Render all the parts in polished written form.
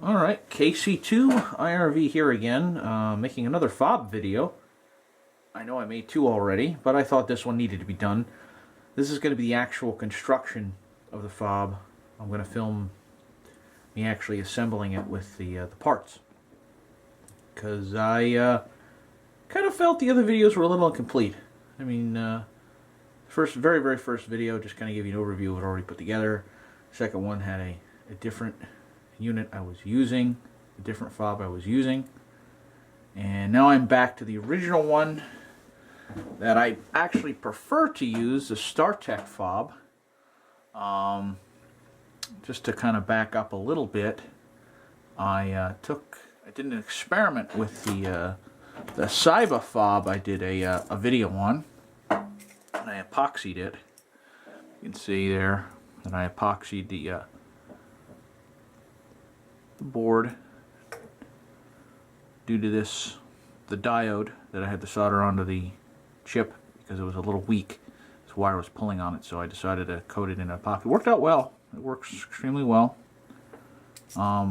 Alright, KC2 IRV here again, making another fob video. I know I made two already, but I thought this one needed to be done. This is going to be the actual construction of the fob. I'm going to film me actually assembling it with the parts. Because I kind of felt the other videos were a little incomplete. I mean, very first video just kind of gave you an overview of it already put together. Second one had a different unit I was using, a different fob I was using, and now I'm back to the original one that I actually prefer to use, the Startech fob. Just to kind of back up a little bit, I did an experiment with the Cyba fob. I did a video on, and I epoxied it. You can see there that I epoxied the board due to the diode that I had to solder onto the chip because it was a little weak. This wire was pulling on it, so I decided to coat it in epoxy. It worked out well. It works extremely well. But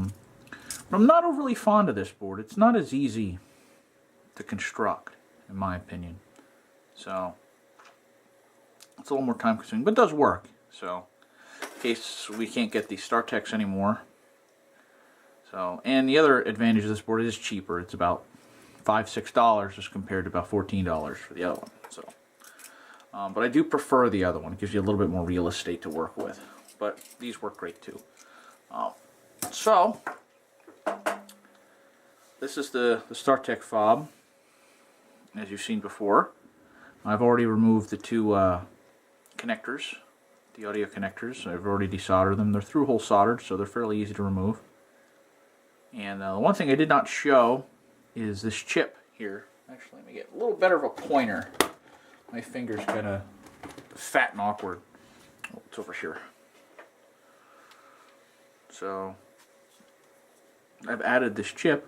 I'm not overly fond of this board. It's not as easy to construct, in my opinion. So it's a little more time consuming, but it does work. So in case we can't get the Startechs anymore. So, and the other advantage of this board is cheaper. It's about $5–6 as compared to about $14 for the other one. So, but I do prefer the other one. It gives you a little bit more real estate to work with. But these work great too. So, this is the Startech fob, as you've seen before. I've already removed the two connectors, the audio connectors. I've already desoldered them. They're through-hole soldered, so they're fairly easy to remove. And the one thing I did not show is this chip here. Actually, let me get a little better of a pointer. My finger's kind of fat and awkward. Oh, it's over here. So, I've added this chip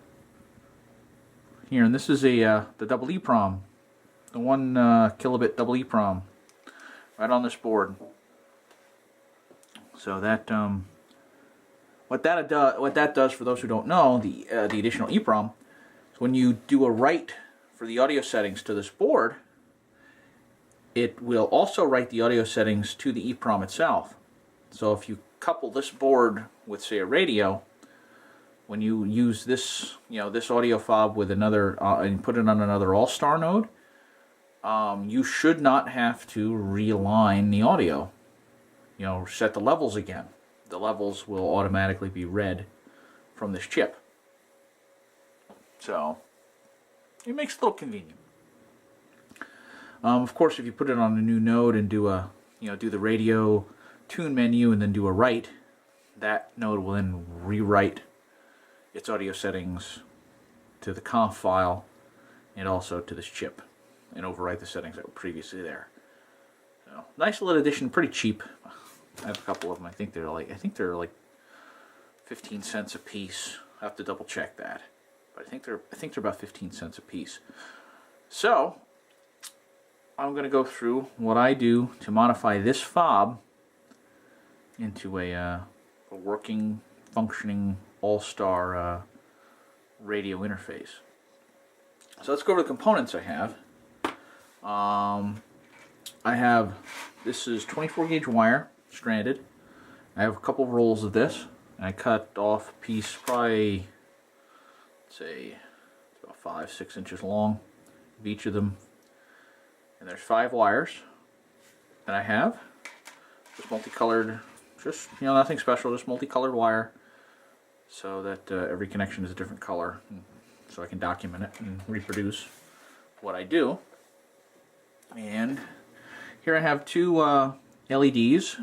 here, and this is the double EEPROM, the 1 kilobit double EEPROM, right on this board. So that what that does for those who don't know, the additional EEPROM, is when you do a write for the audio settings to this board, it will also write the audio settings to the EEPROM itself. So if you couple this board with, say, a radio, when you use this, this audio fob with another and put it on another Allstar node, you should not have to realign the audio. Set the levels again. The levels will automatically be read from this chip. So it makes it a little convenient. Of course, if you put it on a new node and do the radio tune menu and then do a write, that node will then rewrite its audio settings to the conf file and also to this chip and overwrite the settings that were previously there. So nice little addition, pretty cheap. I have a couple of them. I think they're like 15 cents a piece. I have to double check that, but I think they're about 15 cents a piece. So I'm going to go through what I do to modify this fob into a working, functioning Allstar radio interface. So let's go over the components I have. This is 24 gauge wire, stranded. I have a couple of rolls of this. I cut off a piece probably, say, about 5–6 inches long of each of them. And there's 5 wires that I have. Just multicolored, nothing special, just multicolored wire, so that every connection is a different color, so I can document it and reproduce what I do. And here I have 2 LEDs,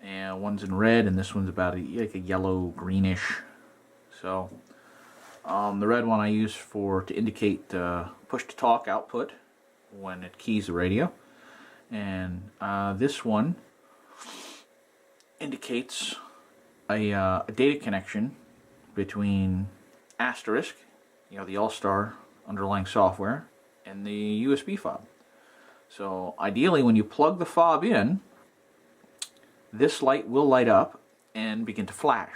and one's in red, and this one's about like a yellow greenish. So the red one I use to indicate push to talk output when it keys the radio, and this one indicates a data connection between Asterisk, the Allstar underlying software, and the USB fob. So ideally, when you plug the fob in, this light will light up and begin to flash.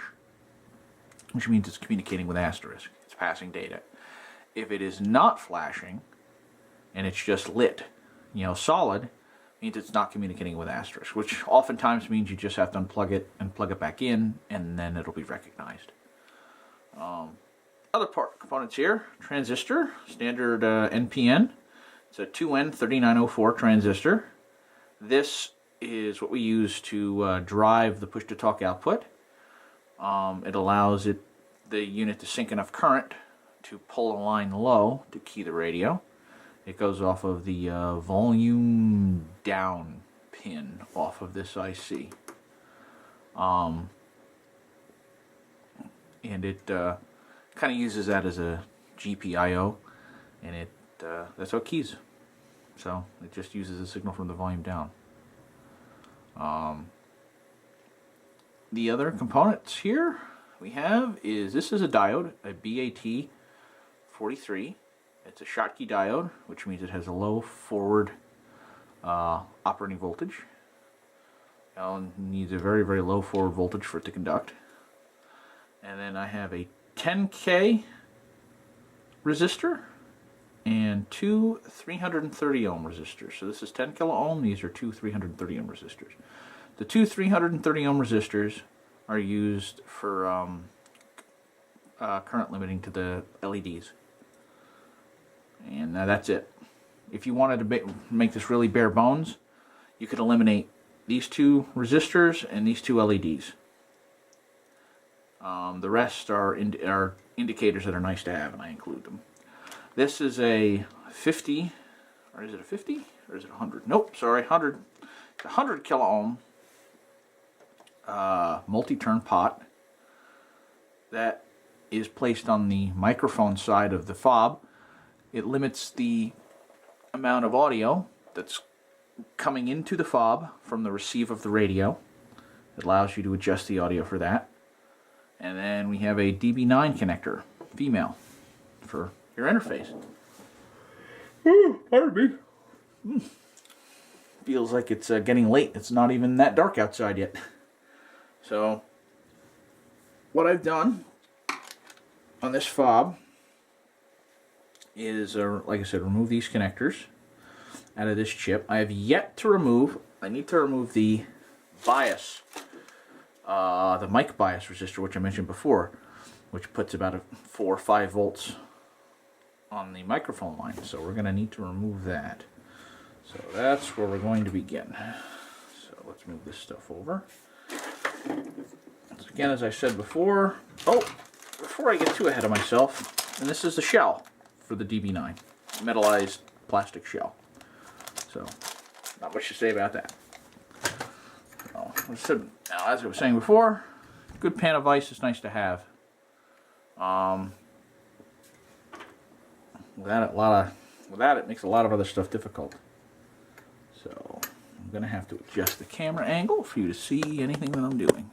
which means it's communicating with asterisk. It's passing data. If it is not flashing, and it's just lit, solid, means it's not communicating with asterisk, which oftentimes means you just have to unplug it and plug it back in, and then it'll be recognized. Other components here: transistor, standard NPN. It's a 2N3904 transistor. This is what we use to drive the push-to-talk output. It allows the unit to sink enough current to pull a line low to key the radio. It goes off of the volume down pin off of this IC. And it kind of uses that as a GPIO, and that's how it keys. So it just uses the signal from the volume down. The other components here we have this is a diode, a BAT43. It's a Schottky diode, which means it has a low forward operating voltage. It needs a very, very low forward voltage for it to conduct. And then I have a 10K resistor and two 330 ohm resistors. So this is 10 kilo ohm, these are two 330 ohm resistors. The two 330 ohm resistors are used for current limiting to the LEDs. And that's it. If you wanted to make this really bare bones, you could eliminate these two resistors and these two LEDs. The rest are indicators that are nice to have, and I include them. This is a 50, or is it a 50? Or is it 100? Nope, sorry, 100. It's a 100 kilo ohm multi-turn pot that is placed on the microphone side of the fob. It limits the amount of audio that's coming into the fob from the receive of the radio. It allows you to adjust the audio for that. And then we have a DB9 connector, female, for your interface. Pardon me. Feels like it's getting late. It's not even that dark outside yet. So, what I've done on this fob is, like I said, remove these connectors out of this chip. I have yet to remove, I need to remove the bias, the mic bias resistor, which I mentioned before, which puts about 4 or 5 volts on the microphone line. So we're going to need to remove that. So that's where we're going to begin. So let's move this stuff over. So again, as I said before, before I get too ahead of myself, and this is the shell for the DB9, metallized plastic shell. So, not much to say about that. So, as I was saying before, good pan of ice is nice to have. Without it makes a lot of other stuff difficult. So, I'm going to have to adjust the camera angle for you to see anything that I'm doing.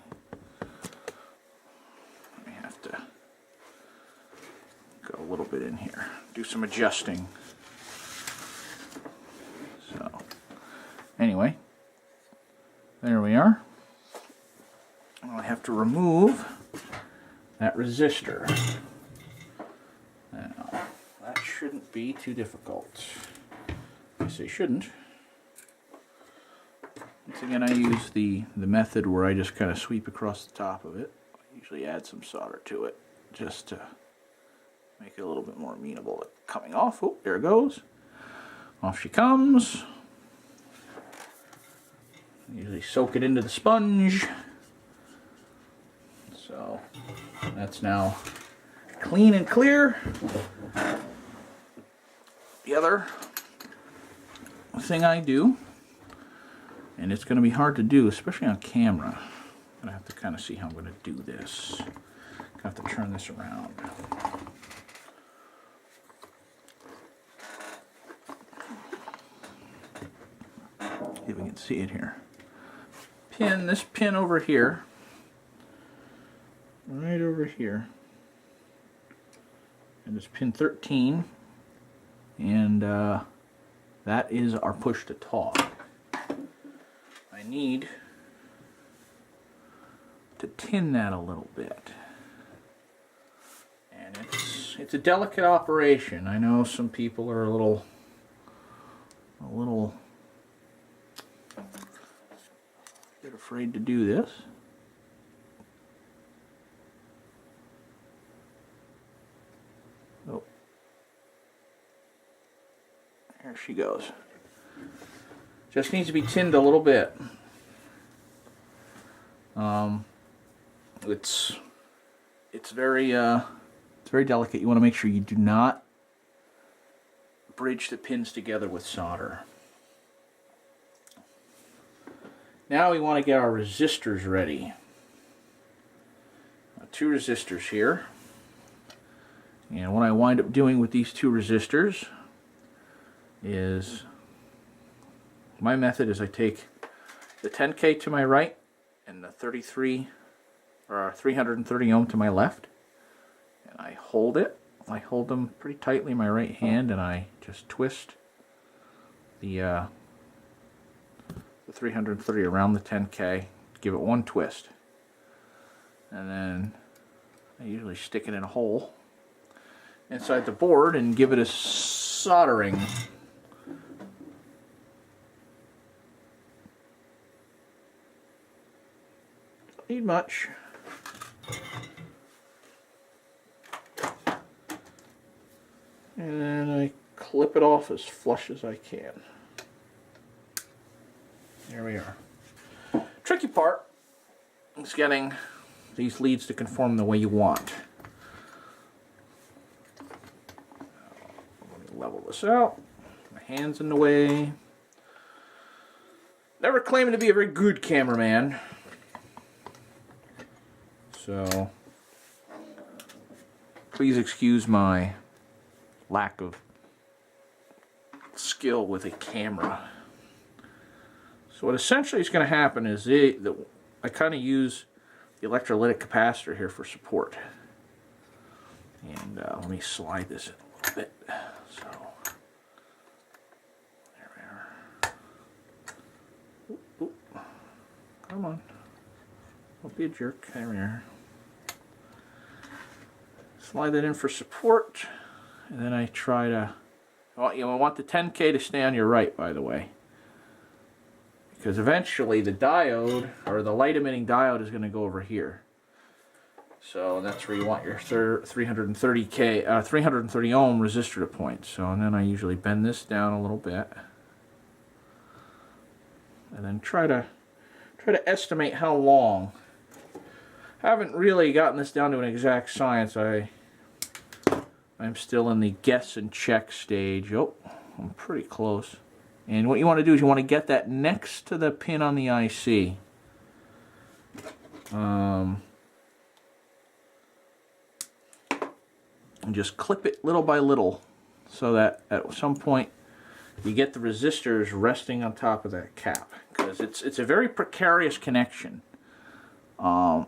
I have to go a little bit in here, do some adjusting. So, anyway, there we are. I have to remove that resistor. Now, that shouldn't be too difficult. I say shouldn't. Once again, I use the method where I just kind of sweep across the top of it. I usually add some solder to it just to make it a little bit more amenable to coming off. Oh, there it goes. Off she comes. Usually soak it into the sponge. So that's now clean and clear. The other thing I do, and it's going to be hard to do, especially on camera. I'm going to have to kind of see how I'm going to do this. I have to turn this around. See if we can see it here. This pin over here, right over here, and it's pin 13, and that is our push to talk. I need to tin that a little bit. it's a delicate operation. I know some people are a little bit afraid to do this. Oh, there she goes. Just needs to be tinned a little bit. It's very delicate. You want to make sure you do not bridge the pins together with solder. Now we want to get our resistors ready. 2 resistors here. And what I wind up doing with these 2 resistors is, my method is I take the 10K to my right and the 330 ohm to my left, and I hold it. I hold them pretty tightly in my right hand, and I just twist the 330 around the 10K, give it one twist, and then I usually stick it in a hole inside the board and give it a soldering. Don't need much. And then I clip it off as flush as I can. There we are. Tricky part is getting these leads to conform the way you want. Let me level this out. My hand's in the way. Never claimed to be a very good cameraman. So please excuse my lack of skill with a camera. So what essentially is going to happen is I kind of use the electrolytic capacitor here for support. And let me slide this in a little bit. So there we are. Oop, oop. Come on. Don't be a jerk. There we are. Slide that in for support. And then I try to, you want the 10K to stay on your right, by the way. Because eventually the diode, or the light emitting diode, is going to go over here. So that's where you want your 330 ohm resistor to point. So, and then I usually bend this down a little bit. And then try to estimate how long. I haven't really gotten this down to an exact science. I'm still in the guess and check stage. Oh, I'm pretty close. And what you want to do is you want to get that next to the pin on the IC. And just clip it little by little so that at some point you get the resistors resting on top of that cap. Because it's a very precarious connection.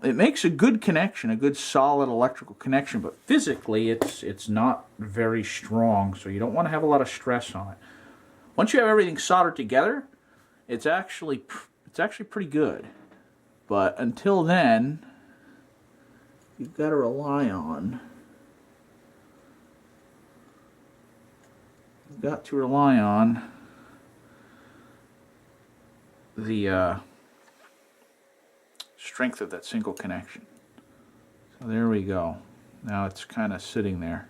It makes a good connection, a good solid electrical connection, but physically it's not very strong, so you don't want to have a lot of stress on it. Once you have everything soldered together, it's actually pretty good. But until then, you've got to rely on the strength of that single connection. So there we go. Now it's kind of sitting there.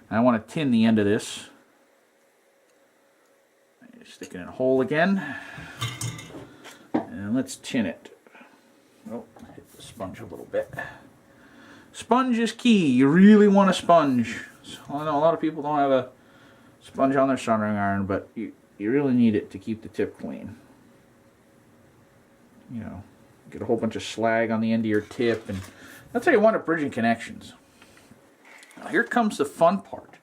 And I want to tin the end of this. Stick it in a hole again. And let's tin it. Oh, hit the sponge a little bit. Sponge is key. You really want a sponge. So I know a lot of people don't have a sponge on their soldering iron, but you really need it to keep the tip clean. You know, get a whole bunch of slag on the end of your tip, and that's how you want it bridging connections. Now here comes the fun part.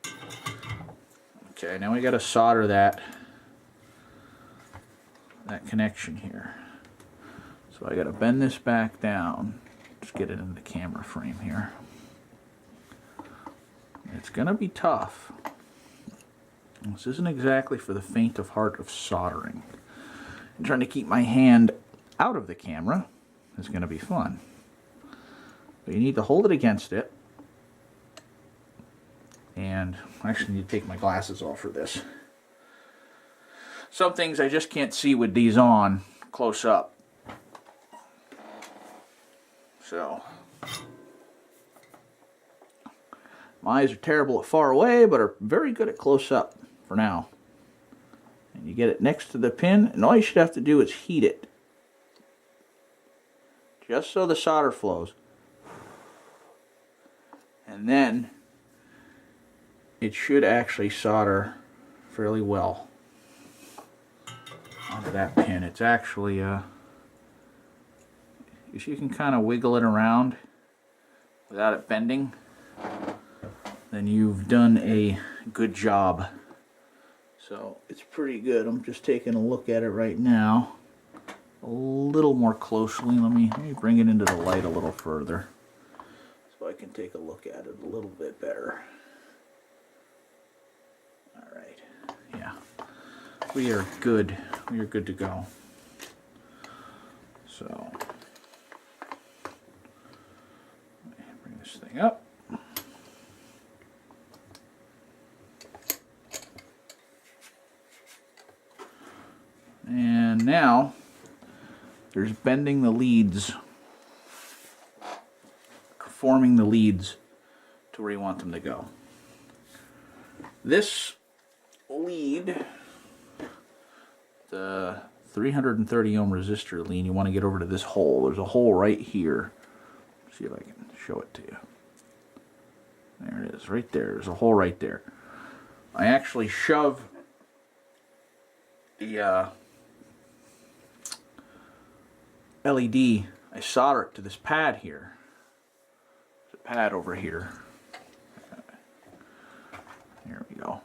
Okay, now we got to solder that connection here. So I got to bend this back down. Just get it in the camera frame here. It's going to be tough. This isn't exactly for the faint of heart of soldering. And trying to keep my hand out of the camera is going to be fun. But you need to hold it against it And I actually need to take my glasses off for this. Some things I just can't see with these on close up. So, my eyes are terrible at far away, but are very good at close up for now. And you get it next to the pin, and all you should have to do is heat it. Just so the solder flows. And then it should actually solder fairly well onto that pin. It's actually, if you can kind of wiggle it around without it bending, then you've done a good job. So it's pretty good. I'm just taking a look at it right now a little more closely. Let me bring it into the light a little further so I can take a look at it a little bit better. Alright, yeah, we are good. We are good to go. So, let me bring this thing up. And now, there's bending the leads, forming the leads to where you want them to go. This lead, the 330 ohm resistor lead, you want to get over to this hole. There's a hole right here. Let's see if I can show it to you. There it is, right there. There's a hole right there. I actually shove the LED, I solder it to this pad here. There's a pad over here. There we go.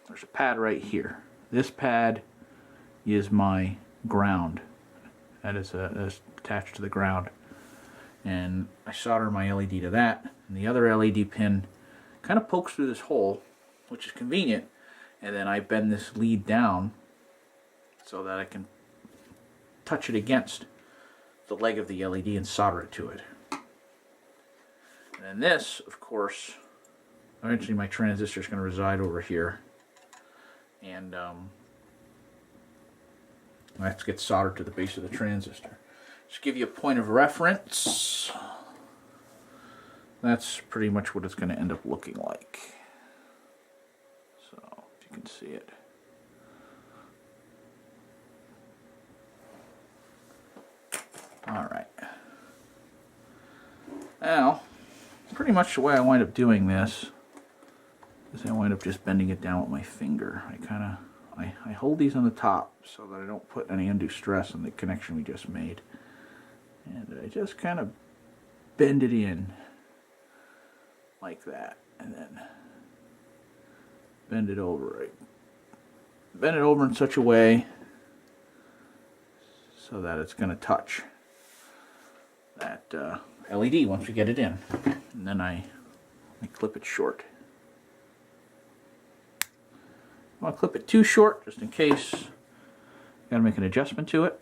There's a pad right here. This pad is my ground. That is attached to the ground. And I solder my LED to that. And the other LED pin kind of pokes through this hole, which is convenient. And then I bend this lead down so that I can touch it against the leg of the LED and solder it to it. And then this, of course, eventually my transistor is going to reside over here. And that gets soldered to the base of the transistor. Just give you a point of reference. That's pretty much what it's going to end up looking like. So, if you can see it. Alright. Now, pretty much the way I wind up doing this is I wind up just bending it down with my finger. I hold these on the top so that I don't put any undue stress on the connection we just made. And I just kind of bend it in like that. And then bend it over. Bend it over in such a way so that it's going to touch that LED once we get it in. And then I clip it short. I want to clip it too short just in case. Got to make an adjustment to it.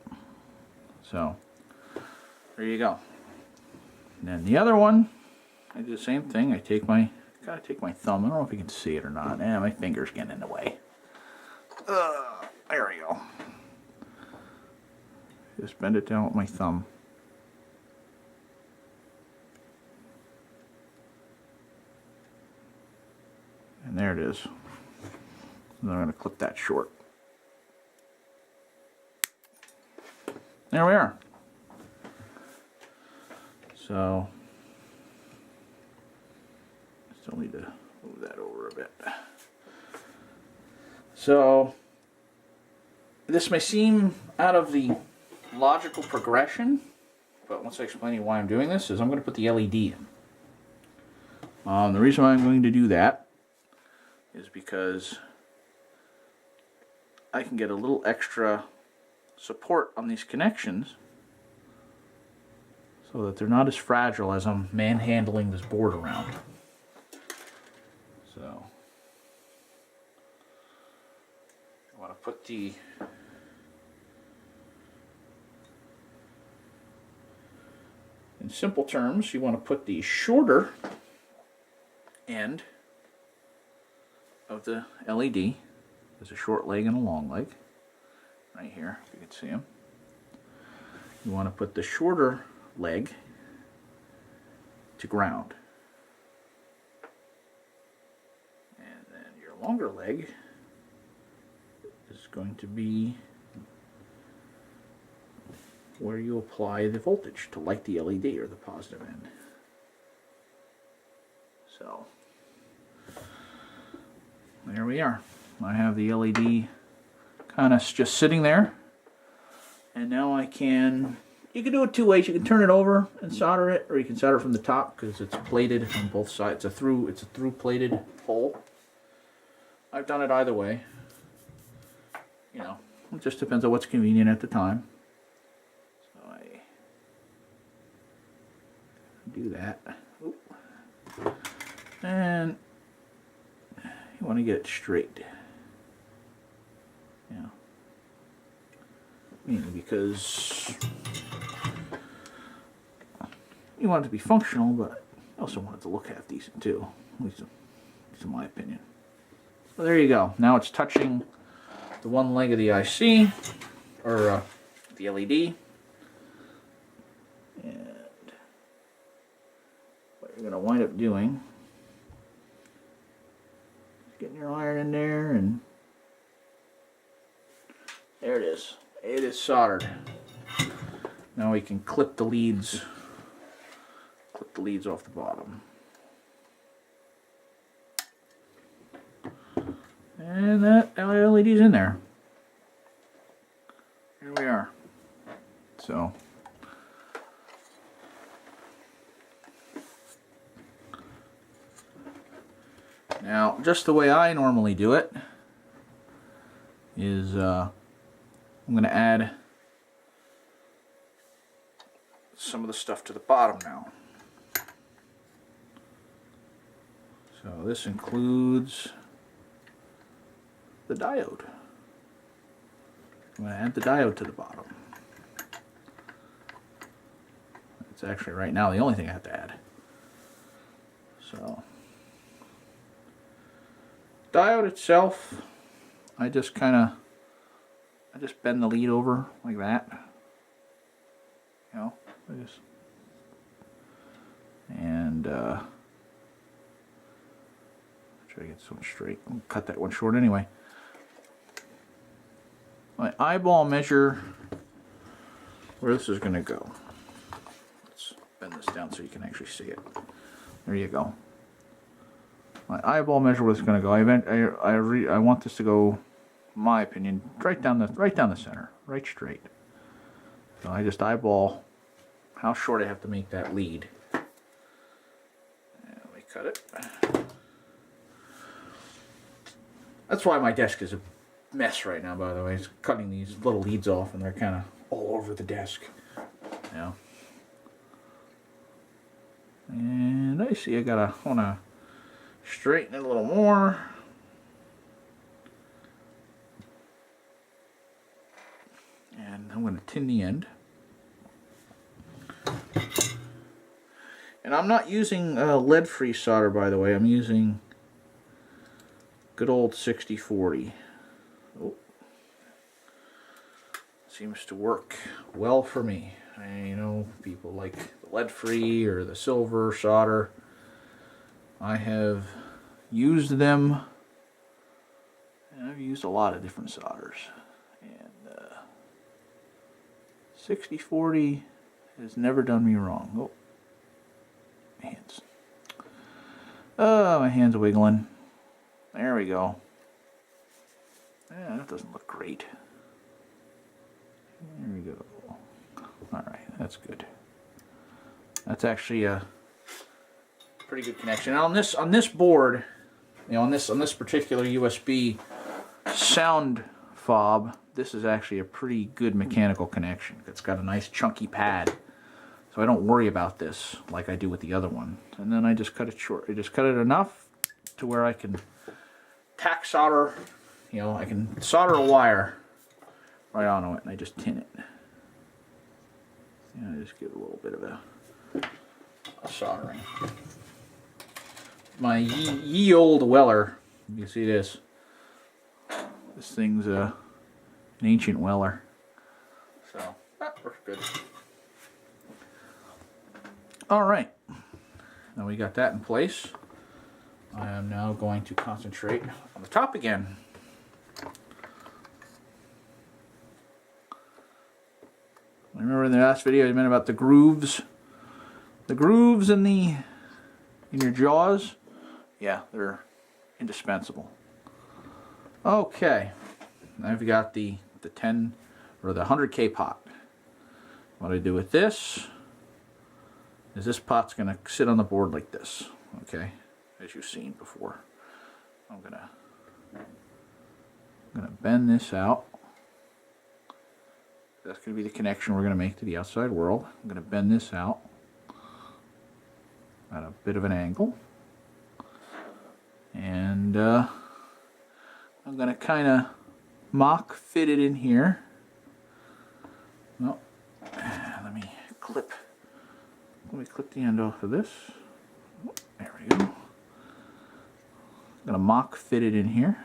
So there you go. And then the other one, I do the same thing. I gotta take my thumb. I don't know if you can see it or not. My finger's getting in the way. There we go. Just bend it down with my thumb. And there it is. And I'm going to clip that short. There we are. So, still need to move that over a bit. So, this may seem out of the logical progression, but once I explain to you why I'm doing this, is I'm going to put the LED in. The reason why I'm going to do that is because I can get a little extra support on these connections so that they're not as fragile as I'm manhandling this board around. So I want to put the in simple terms, you want to put the shorter end of the LED. There's a short leg and a long leg. Right here, if you can see them. You want to put the shorter leg to ground. And then your longer leg is going to be where you apply the voltage to light the LED, or the positive end. So there we are. I have the LED kind of just sitting there, and now I can, you can do it two ways. You can turn it over and solder it, or you can solder it from the top because it's plated on both sides. It's a through plated hole. I've done it either way. You know, it just depends on what's convenient at the time. So I do that. Oop. And you want to get it straight. Yeah. Mainly because you want it to be functional, but I also want it to look half decent too. At least in my opinion. So there you go. Now it's touching the one leg of the IC, or the LED. And what you're going to wind up doing is getting your iron in there, and there it is. It is soldered. Now we can clip the leads off the bottom. And that LED's in there. Here we are. So now, just the way I normally do it is I'm going to add some of the stuff to the bottom now. So this includes the diode. I'm going to add the diode to the bottom. It's actually right now the only thing I have to add. So diode itself, I just bend the lead over like that. You know, and try to get this one straight. I'll cut that one short anyway. My eyeball measure where this is going to go. Let's bend this down so you can actually see it. There you go. My eyeball measure where it's going to go. I want this to go, in my opinion, right down the center, right straight. So I just eyeball how short I have to make that lead. And we cut it. That's why my desk is a mess right now, by the way. It's cutting these little leads off, and they're kind of all over the desk. Yeah. And I see I want to straighten it a little more. And I'm going to tin the end. And I'm not using lead-free solder, by the way. I'm using good old 6040. Oh. Seems to work well for me. I know people like the lead-free or the silver solder. I have used them, and I've used a lot of different solders. And 6040 has never done me wrong. Oh, my hands. Oh, my hand's wiggling. There we go. Yeah, that doesn't look great. There we go. Alright, that's good. That's actually a pretty good connection. Now on this board, you know, on this particular USB sound fob, this is actually a pretty good mechanical connection. It's got a nice chunky pad, so I don't worry about this like I do with the other one. And then I just cut it short. I just cut it enough to where I can tack solder. You know, I can solder a wire right onto it, and I just tin it. And I just give it a little bit of a soldering. My ye old Weller You see this? This thing's an ancient Weller. So that works good. Alright. Now we got that in place. I am now going to concentrate on the top again. Remember in the last video I meant about the grooves? The grooves in your jaws? Yeah, they're indispensable. Okay. Now I've got the 10 or the 100K pot. What I do with this is this pot's going to sit on the board like this. Okay, as you've seen before. I'm gonna bend this out. That's going to be the connection we're going to make to the outside world. I'm going to bend this out at a bit of an angle. And I'm going to kind of mock fit it in here. Well, let me clip the end off of this. There we go. I'm going to mock fit it in here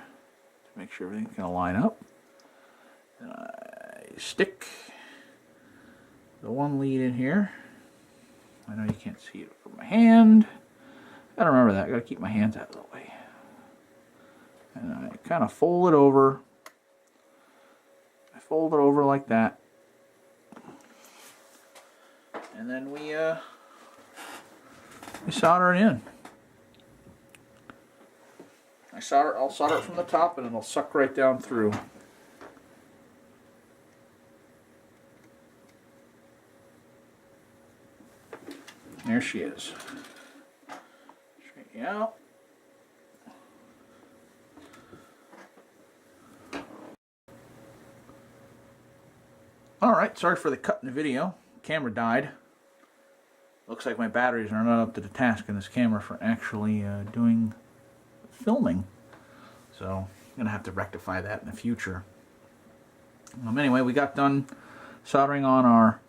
to make sure everything's going to line up. And I stick the one lead in here. I know you can't see it from my hand. Gotta remember that. Gotta keep my hands out of the way. And I kind of fold it over. I fold it over like that. And then we solder it in. I'll solder it from the top and it'll suck right down through. There she is. Straighten out. Alright, sorry for the cut in the video. Camera died. Looks like my batteries are not up to the task in this camera for actually doing filming. So I'm going to have to rectify that in the future. Anyway, we got done soldering on our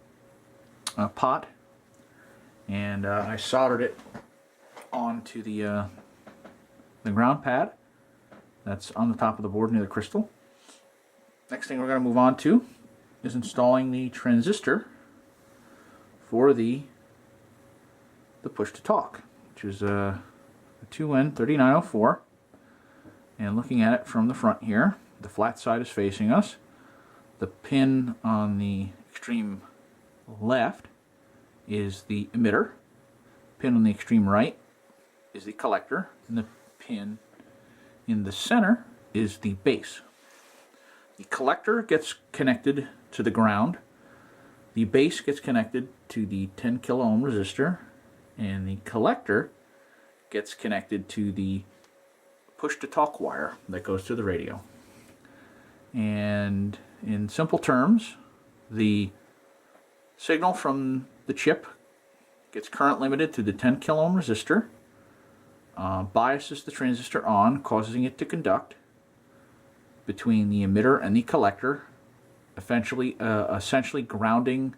pot. And I soldered it onto the ground pad that's on the top of the board near the crystal. Next thing we're going to move on to is installing the transistor for the push to talk, which is a 2N3904. And looking at it from the front here, the flat side is facing us. The pin on the extreme left is the emitter. Pin on the extreme right is the collector, and the pin in the center is the base. The collector gets connected to the ground, the base gets connected to the 10 kilo ohm resistor, and the collector gets connected to the push to talk wire that goes to the radio. And in simple terms, the signal from the chip gets current limited to the 10 kilo ohm resistor, biases the transistor on, causing it to conduct between the emitter and the collector, essentially grounding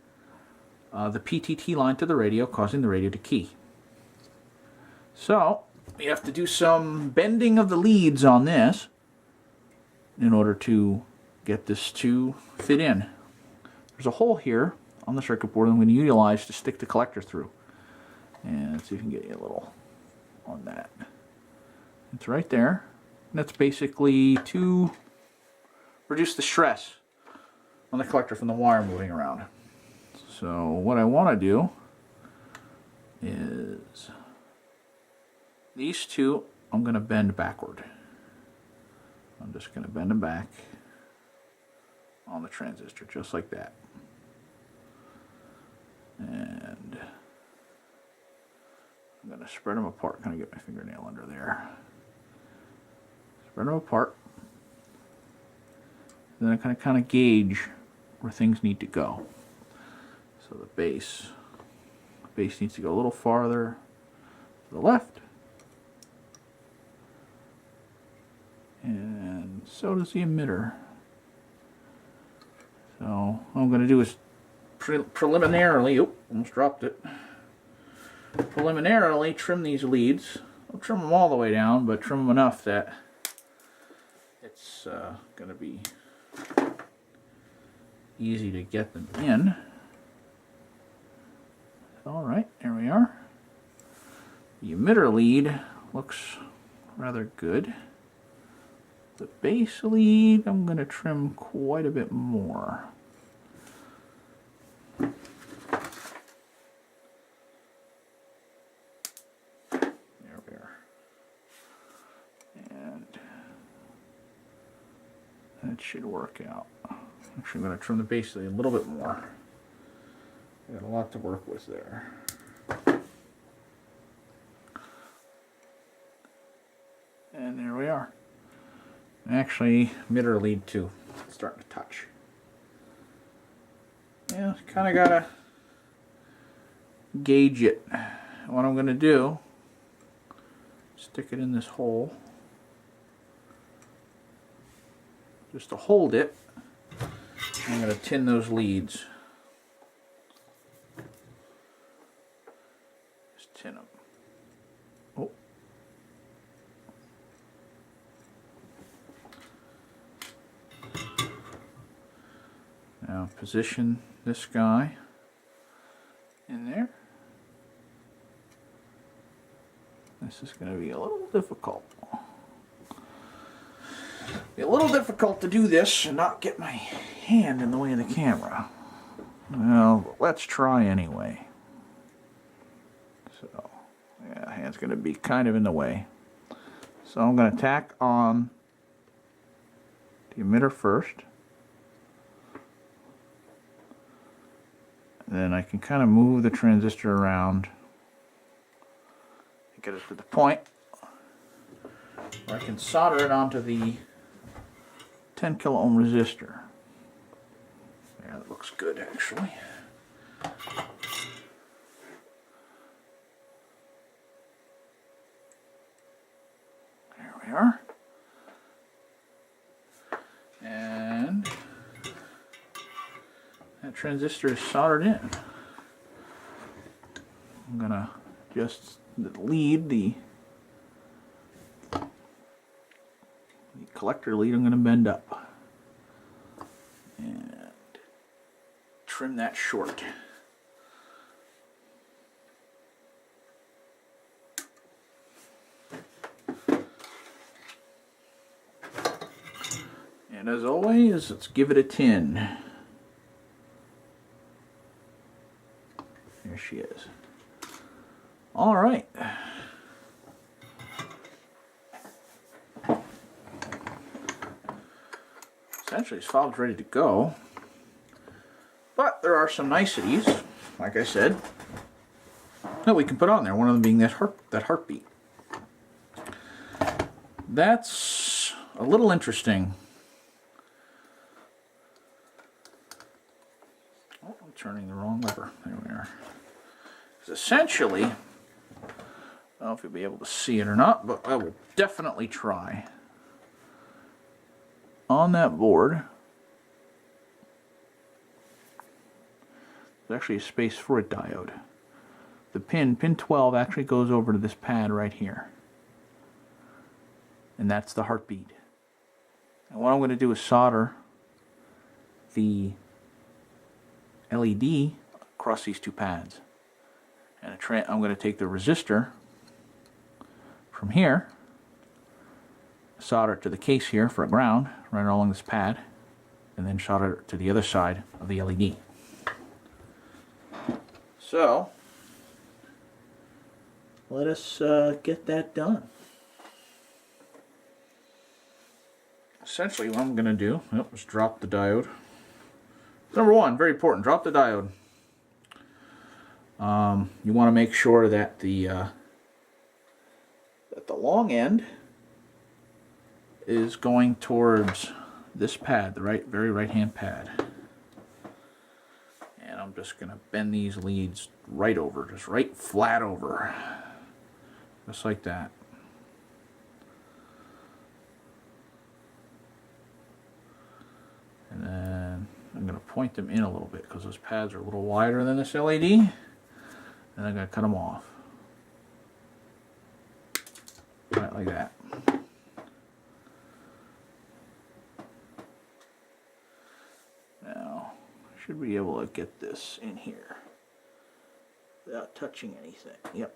the PTT line to the radio, causing the radio to key. So we have to do some bending of the leads on this in order to get this to fit in. There's a hole here on the circuit board I'm going to utilize to stick the collector through. And let's see if we can get you a little on that. It's right there. And that's basically to reduce the stress on the collector from the wire moving around. So what I want to do is these two I'm going to bend backward. I'm just going to bend them back on the transistor just like that. And I'm going to spread them apart. Kind of get my fingernail under there. Spread them apart. Then I kind of gauge where things need to go. So the base needs to go a little farther to the left. And so does the emitter. So what I'm going to do is preliminarily, almost dropped it. Preliminarily trim these leads. I'll trim them all the way down, but trim them enough that it's going to be easy to get them in. Alright, there we are. The emitter lead looks rather good. The base lead, I'm going to trim quite a bit more. There we are. And that should work out. Actually, I'm going to trim the base lead a little bit more. Got a lot to work with there. And there we are. Actually, emitter lead too. It's starting to touch. Yeah, kind of gotta gauge it. What I'm gonna do, stick it in this hole. Just to hold it, I'm gonna tin those leads. Just tin them. Oh. Now position this guy in there. This is going to be a little difficult. Be a little difficult to do this and not get my hand in the way of the camera. Well, let's try anyway. So, yeah, hand's going to be kind of in the way. So I'm going to tack on the emitter first. Then I can kind of move the transistor around and get it to the point where I can solder it onto the 10 kilo ohm resistor. Yeah, that looks good actually. There we are. And that transistor is soldered in. I'm gonna just lead the collector lead. I'm gonna bend up and trim that short. And as always, let's give it a tin. There she is. All right. Essentially, this fob's ready to go. But there are some niceties, like I said, that we can put on there. One of them being that heartbeat. That's a little interesting. Oh, I'm turning the wrong lever. There we are. Because essentially, I don't know if you'll be able to see it or not, but I will definitely try. On that board, there's actually a space for a diode. The pin 12 actually goes over to this pad right here. And that's the heartbeat. And what I'm going to do is solder the LED across these two pads. And I'm going to take the resistor from here, solder it to the case here for a ground, right along this pad, and then solder it to the other side of the LED. So, let us get that done. Essentially what I'm going to do is drop the diode. Number one, very important, drop the diode. You want to make sure that the long end is going towards this pad, the very right hand pad. And I'm just going to bend these leads right over, just right flat over, just like that. And then I'm going to point them in a little bit because those pads are a little wider than this LED. And I'm going to cut them off. Right like that. should be able to get this in here without touching anything. Yep.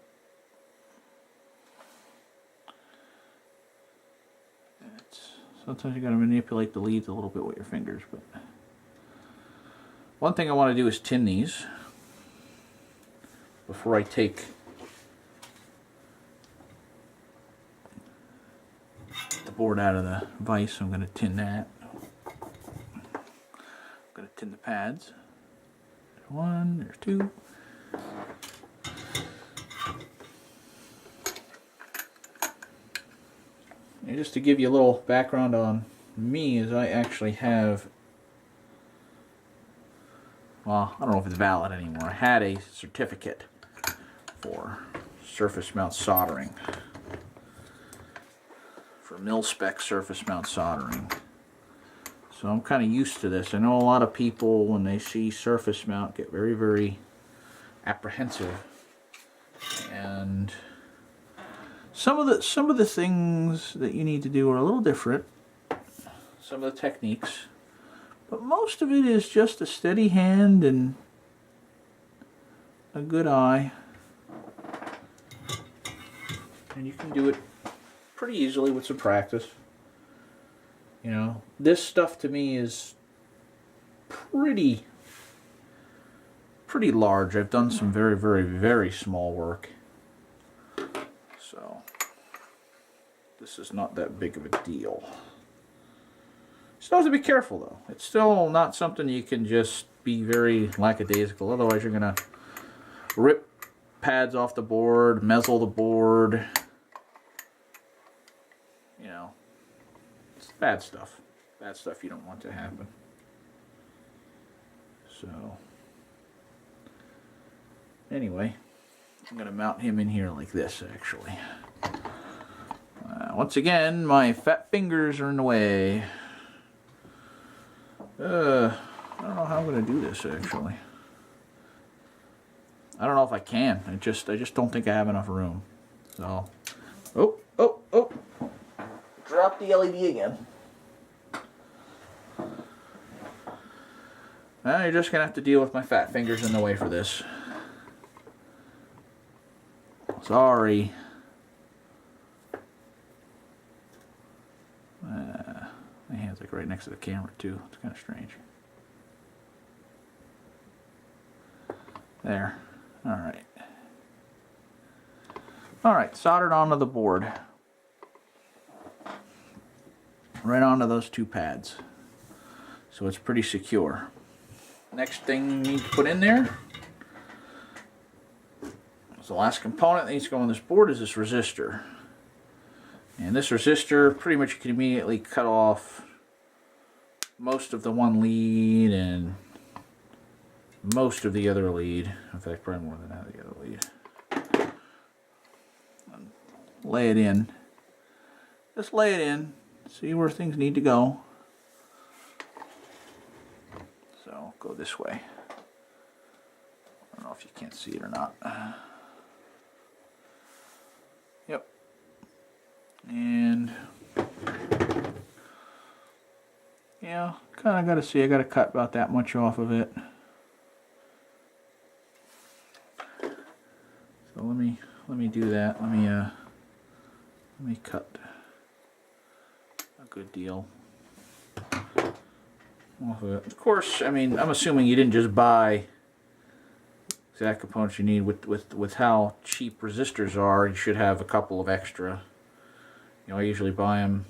Sometimes you got to manipulate the leads a little bit with your fingers, but one thing I want to do is tin these before I take the board out of the vise. I'm going to tin that. I'm going to tin the pads. There's one, there's two. And just to give you a little background on me, is I actually have, well, I don't know if it's valid anymore. I had a certificate for surface mount soldering, for mil-spec surface mount soldering. So I'm kind of used to this. I know a lot of people, when they see surface mount, get very, very apprehensive. And some of the things that you need to do are a little different. Some of the techniques. But most of it is just a steady hand and a good eye. And you can do it pretty easily with some practice. You know, this stuff to me is pretty large. I've done some very, very, very small work. So this is not that big of a deal. Still have to be careful though. It's still not something you can just be very lackadaisical. Otherwise you're going to rip pads off the board, mezzle the board. You know, it's bad stuff. Bad stuff you don't want to happen. So, anyway, I'm going to mount him in here like this actually. Once again, my fat fingers are in the way. I don't know how I'm going to do this actually. I don't know if I can. I just don't think I have enough room. So, oh. Drop the LED again. Well, you're just going to have to deal with my fat fingers in the way for this. Sorry. My hand's like right next to the camera too. It's kind of strange. There. Alright. Alright, soldered onto the board. Right onto those two pads. So it's pretty secure. Next thing you need to put in there, the last component that needs to go on this board, is this resistor. And this resistor, pretty much you can immediately cut off most of the one lead and most of the other lead. In fact, probably more than that of the other lead. And lay it in. Just lay it in. See where things need to go. So go this way. I don't know if you can't see it or not. Yep. And yeah, kind of got to see. I got to cut about that much off of it. So let me do that. Let me cut a good deal off of it. Of course, I mean, I'm assuming you didn't just buy exact components you need. With how cheap resistors are, you should have a couple of extra. You know, I usually buy them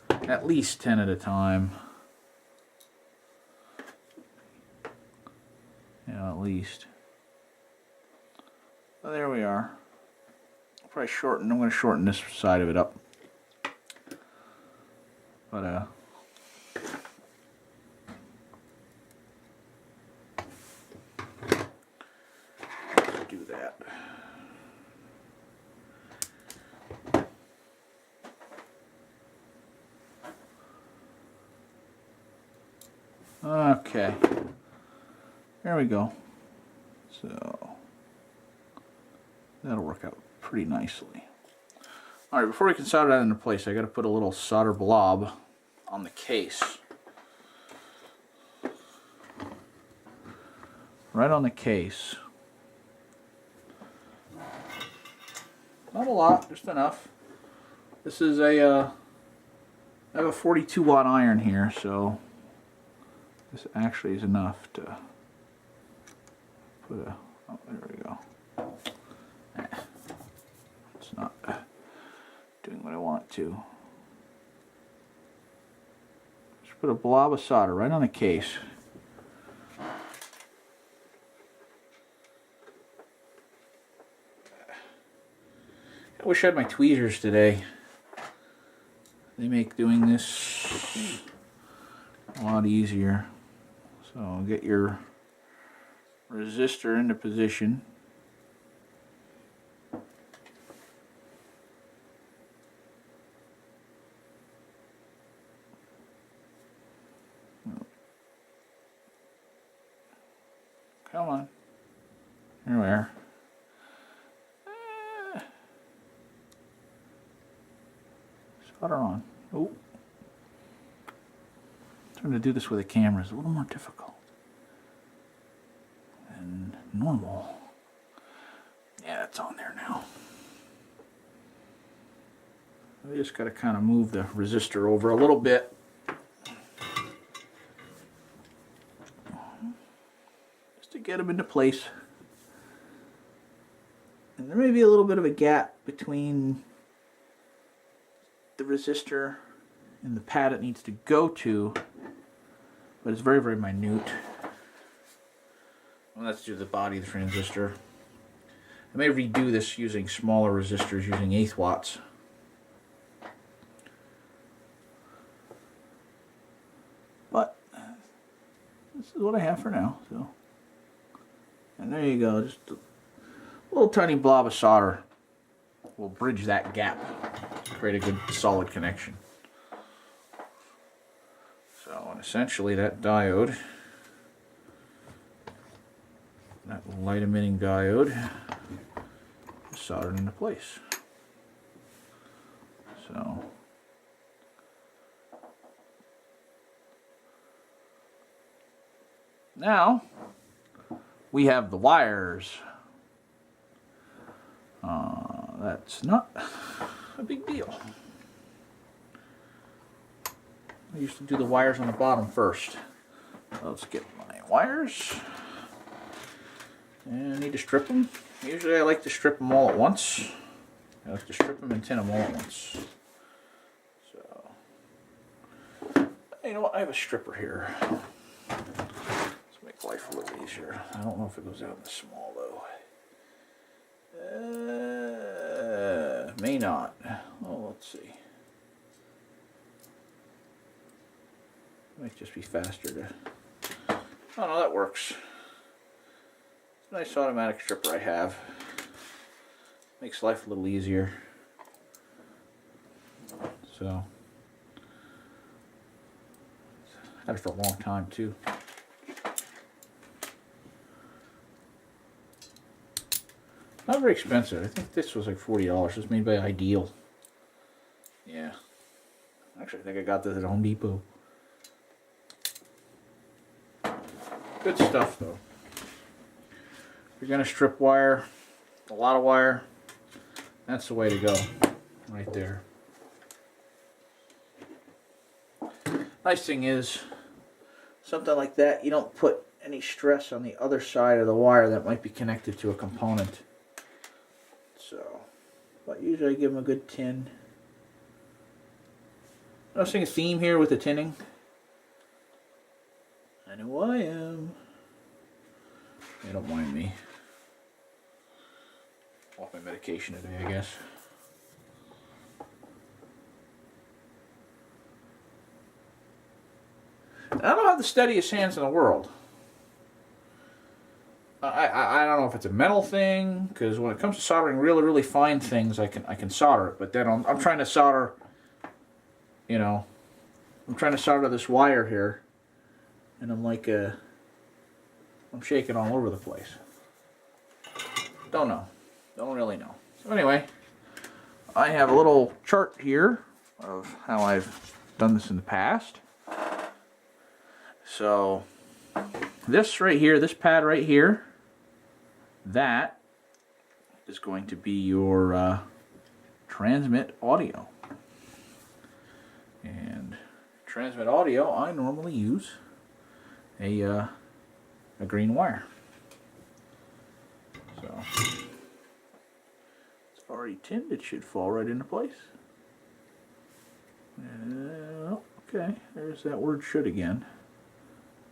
at least 10 at a time. You know, at least. So there we are. I'll probably shorten. I'm going to shorten this side of it up. But let's do that. Okay. There we go. So that'll work out pretty nicely. Alright, before we can solder that into place, I got to put a little solder blob on the case. right on the case. Not a lot, just enough. This is a, I have a 42 watt iron here, so this actually is enough to put a, oh, there we go. It's not doing what I want it to. Just put a blob of solder right on the case. I wish I had my tweezers today. They make doing this a lot easier. So get your resistor into position. Come on. Here we are. Solder on. Oh. Trying to do this with a camera is a little more difficult than normal. Yeah, it's on there now. I just got to kind of move the resistor over a little bit. Just to get them into place. And there may be a little bit of a gap between the resistor and the pad it needs to go to, but it's very, very minute. Well, that's due to the body of the transistor. I may redo this using smaller resistors using 1/8 watts. But this is what I have for now. So, and there you go, just a little tiny blob of solder will bridge that gap, create a good solid connection. So, and essentially that diode, that light emitting diode, is soldered into place. So, now we have the wires. That's not a big deal. I used to do the wires on the bottom first. Let's get my wires. And I need to strip them. Usually I like to strip them all at once. I like to strip them and tin them all at once. So, you know what? I have a stripper here. Let's make life a little easier. I don't know if it goes out in the small though. May not. Oh, let's see. Might just be faster to. Oh no, that works. It's a nice automatic stripper I have. Makes life a little easier. So, had it for a long time too. Not very expensive. I think this was like $40. It's made by Ideal. Yeah. Actually, I think I got this at Home Depot. Good stuff though. If you're going to strip wire, a lot of wire, that's the way to go. Right there. Nice thing is, something like that, you don't put any stress on the other side of the wire that might be connected to a component. So, but usually I give them a good tin. Noticing a theme here with the tinning. I know I am. They don't mind me. Off my medication today, I guess. I don't have the steadiest hands in the world. I don't know if it's a mental thing, because when it comes to soldering really, really fine things, I can solder it. But then I'm trying to solder, you know, I'm trying to solder this wire here, and I'm like, I'm shaking all over the place. Don't know. Don't really know. So anyway, I have a little chart here of how I've done this in the past. So this right here, this pad right here, that is going to be your transmit audio. And transmit audio, I normally use a green wire. So it's already tinned, it should fall right into place. Okay, there's that word should again.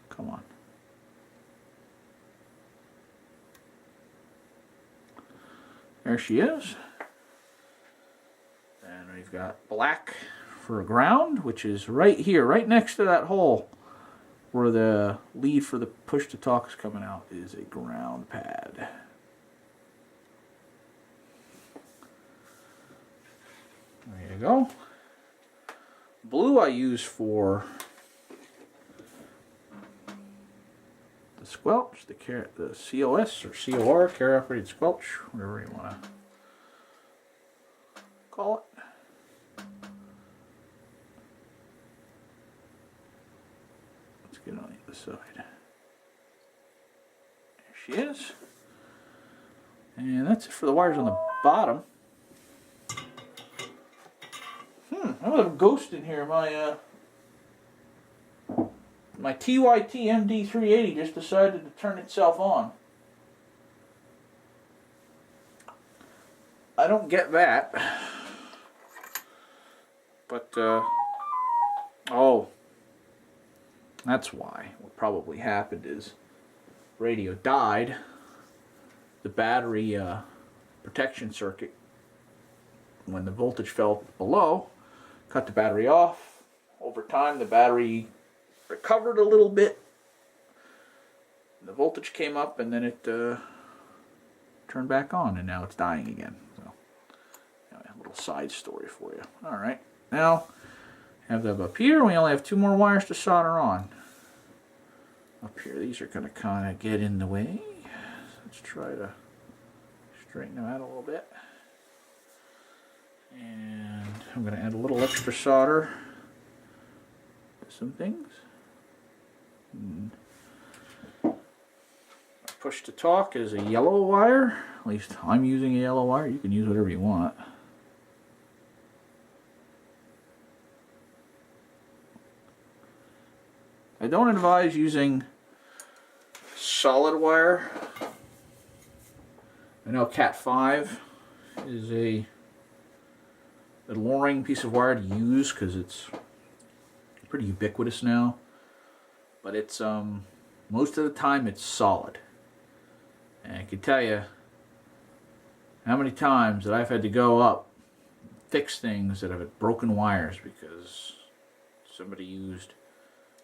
Come on. There she is. And we've got black for a ground, which is right here, right next to that hole where the lead for the push to talk is coming out, is a ground pad. There you go. Blue I use for the squelch, the COS or COR, carrier operated squelch, whatever you want to call it. Let's get on the other side. There she is. And that's it for the wires on the bottom. I have a ghost in here. My TYT MD380 just decided to turn itself on. I don't get that. But, oh, that's why. What probably happened is radio died. The battery protection circuit, when the voltage fell below, cut the battery off. Over time, the battery recovered a little bit. The voltage came up, and then it turned back on, and now it's dying again. So, a little side story for you. All right, now have them up here. We only have 2 more wires to solder on. Up here, these are going to kind of get in the way. So let's try to straighten them out a little bit. And I'm going to add a little extra solder to some things. Push to talk is a yellow wire. At least I'm using a yellow wire. You can use whatever you want. I don't advise using solid wire. I know Cat 5 is a alluring piece of wire to use because it's pretty ubiquitous now, but it's most of the time it's solid. And I can tell you how many times that I've had to go up and fix things that have had broken wires because somebody used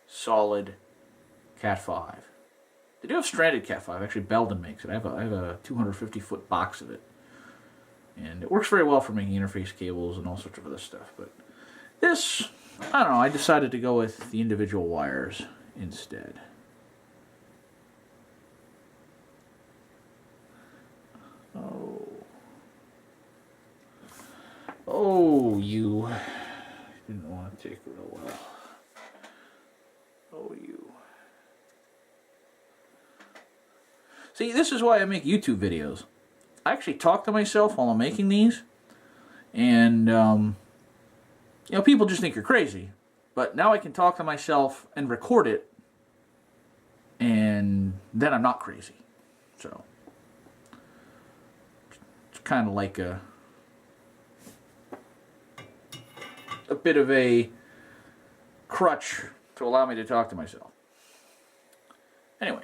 solid Cat 5. They do have stranded Cat 5. Actually, Belden makes it. I have a 250-foot box of it. And it works very well for making interface cables and all sorts of other stuff. But this, I don't know, I decided to go with the individual wires instead. Oh, you didn't want to take real well. Oh, you. See, this is why I make YouTube videos. I actually talk to myself while I'm making these, and people just think you're crazy. But now I can talk to myself and record it, and then I'm not crazy. So it's kind of like a bit of a crutch to allow me to talk to myself. Anyway,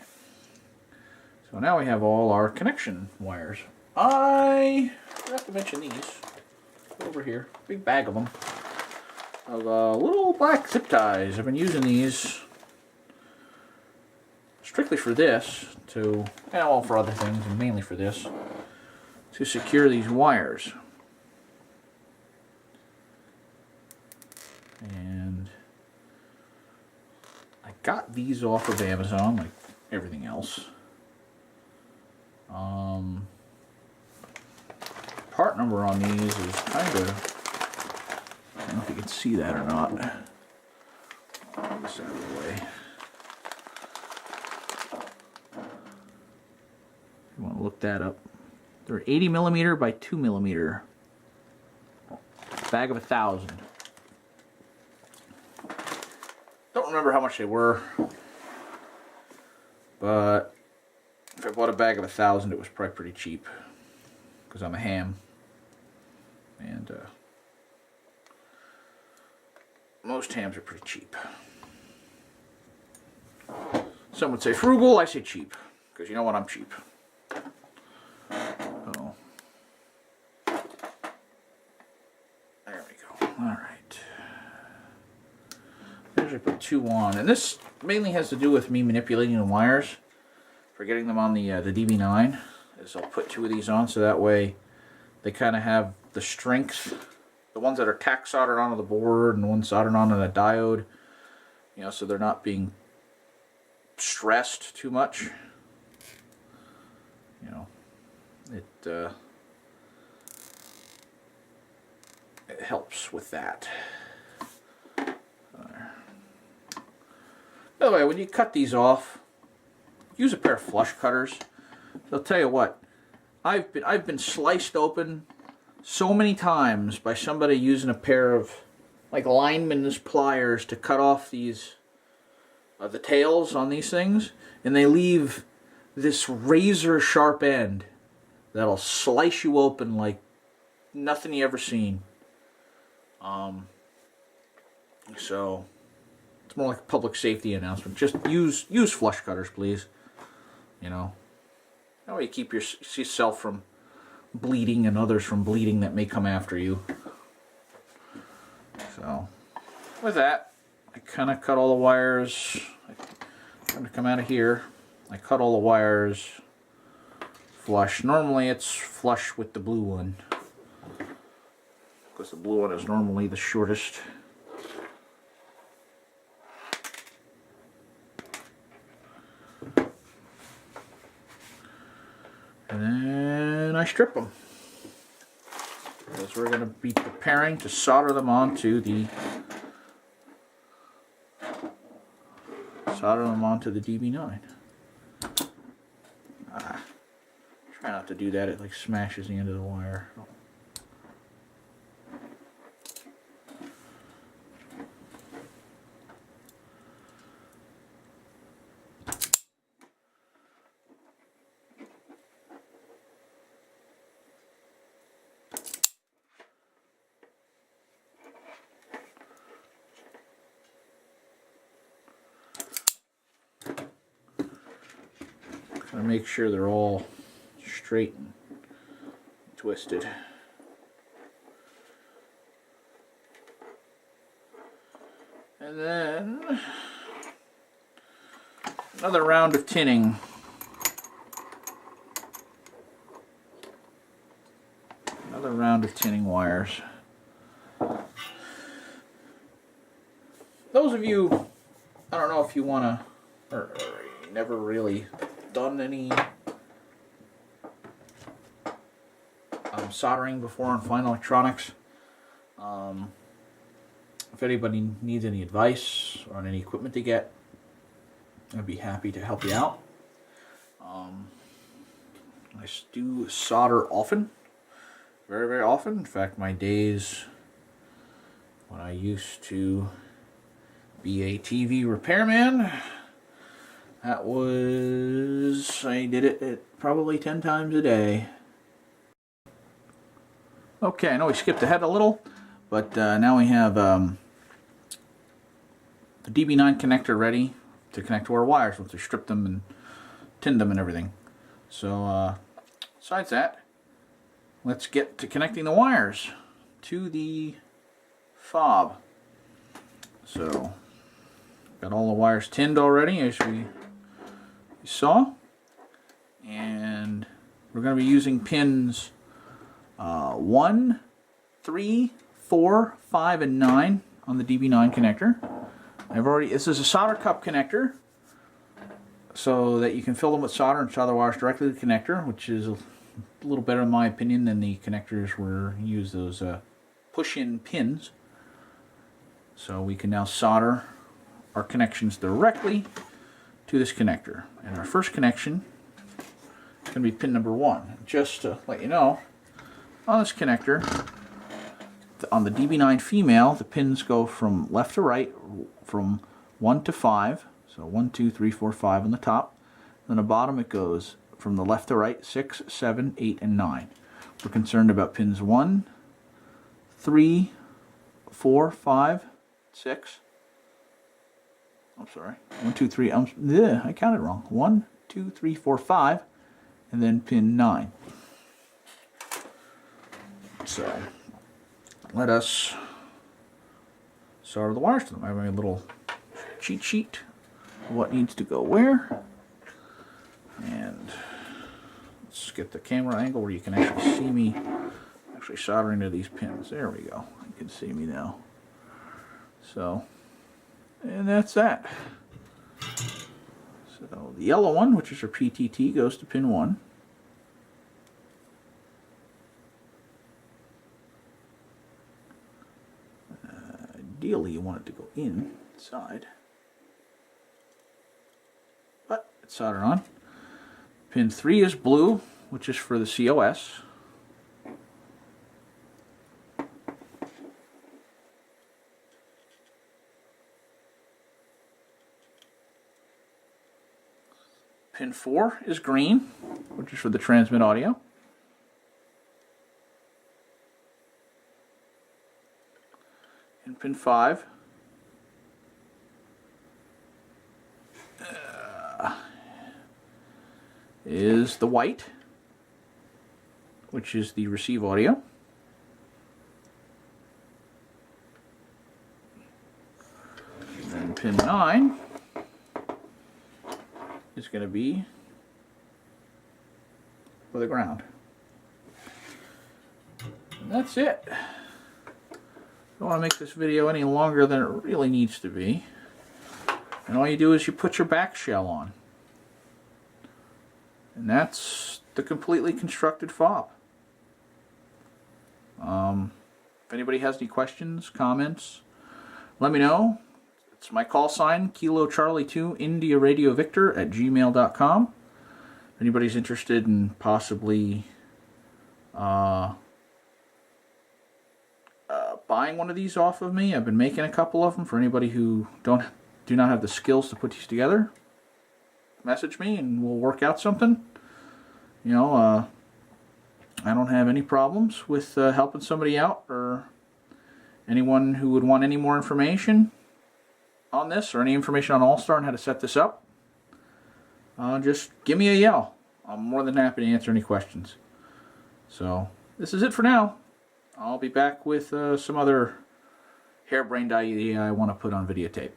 so now we have all our connection wires. I forgot to mention these. Over here, big bag of them. Of little black zip ties. I've been using these strictly for this, and well, for other things, and mainly for this, to secure these wires. And I got these off of Amazon, like everything else. Part number on these is kind of, I don't know if you can see that or not. Get this out of the way. look that up. They're 80 millimeter by 2 millimeter. Bag of 1,000. Don't remember how much they were, but if I bought a bag of 1,000, it was probably pretty cheap because I'm a ham, and most hams are pretty cheap. Some would say frugal, I say cheap, because you know what, I'm cheap. Oh, there we go. All right. There's I put 2 on, and this mainly has to do with me manipulating the wires for getting them on the DB9. Is I'll put 2 of these on so that way they kind of have the strength. The ones that are tack soldered onto the board and the ones soldered onto the diode, you know, so they're not being stressed too much. You know, it helps with that. By the way, when you cut these off, use a pair of flush cutters. I'll tell you what, I've been sliced open so many times by somebody using a pair of like lineman's pliers to cut off these the tails on these things, and they leave this razor sharp end that'll slice you open like nothing you ever seen. So it's more like a public safety announcement. Just use flush cutters, please. You know, that way you keep yourself from bleeding and others from bleeding that may come after you. So with that, I kind of cut all the wires. I'm going to come out of here. I cut all the wires flush. Normally it's flush with the blue one, because the blue one is normally the shortest. And then I strip them, because we're going to be preparing to solder them onto the DB9. Try not to do that, it like smashes the end of the wire. Gotta make sure they're all straight and twisted. And then another round of tinning. Another round of tinning wires. Those of you, I don't know if you want to, or never really done any soldering before on fine electronics. If anybody needs any advice on any equipment to get, I'd be happy to help you out. I do solder often, very, very often. In fact, my days when I used to be a TV repairman, that was, I did it probably 10 times a day. Okay, I know we skipped ahead a little, but now we have the DB9 connector ready to connect to our wires once we strip them and tinned them and everything. So, besides that, let's get to connecting the wires to the fob. So, got all the wires tinned already, as we saw, and we're going to be using pins 1, 3, 4, 5, and 9 on the DB9 connector. This is a solder cup connector, so that you can fill them with solder and solder wires directly to the connector, which is a little better in my opinion than the connectors where you use those push-in pins. So we can now solder our connections directly to this connector. And our first connection going to be pin number 1. Just to let you know, on this connector, on the DB9 female, the pins go from left to right, from 1 to 5. So 1, 2, 3, 4, 5 on the top. Then the bottom it goes from the left to right, 6, 7, 8, and 9. We're concerned about pins 1, 3, 4, 5, 6. I'm sorry. 1, 2, 3. I counted wrong. 1, 2, 3, 4, 5, and then pin 9. So let us solder the wires to them. I have a little cheat sheet of what needs to go where. And let's get the camera angle where you can actually see me actually soldering to these pins. There we go. You can see me now. So, and that's that. So the yellow one, which is our PTT, goes to pin 1. Ideally, you want it to go inside, but it's soldered on. Pin 3 is blue, which is for the COS. Pin 4 is green, which is for the transmit audio. And pin 5 is the white, which is the receive audio. And pin 9 is going to be for the ground. And that's it. Don't want to make this video any longer than it really needs to be. And all you do is you put your back shell on. And that's the completely constructed fob. If anybody has any questions, comments, let me know. It's my call sign, Kilo Charlie 2 India Radio Victor at gmail.com. If anybody's interested in possibly buying one of these off of me, I've been making a couple of them for anybody who do not have the skills to put these together. Message me and we'll work out something. You know, I don't have any problems with helping somebody out, or anyone who would want any more information on this or any information on Allstar and how to set this up. Just give me a yell. I'm more than happy to answer any questions. So this is it for now. I'll be back with some other harebrained idea I want to put on videotape.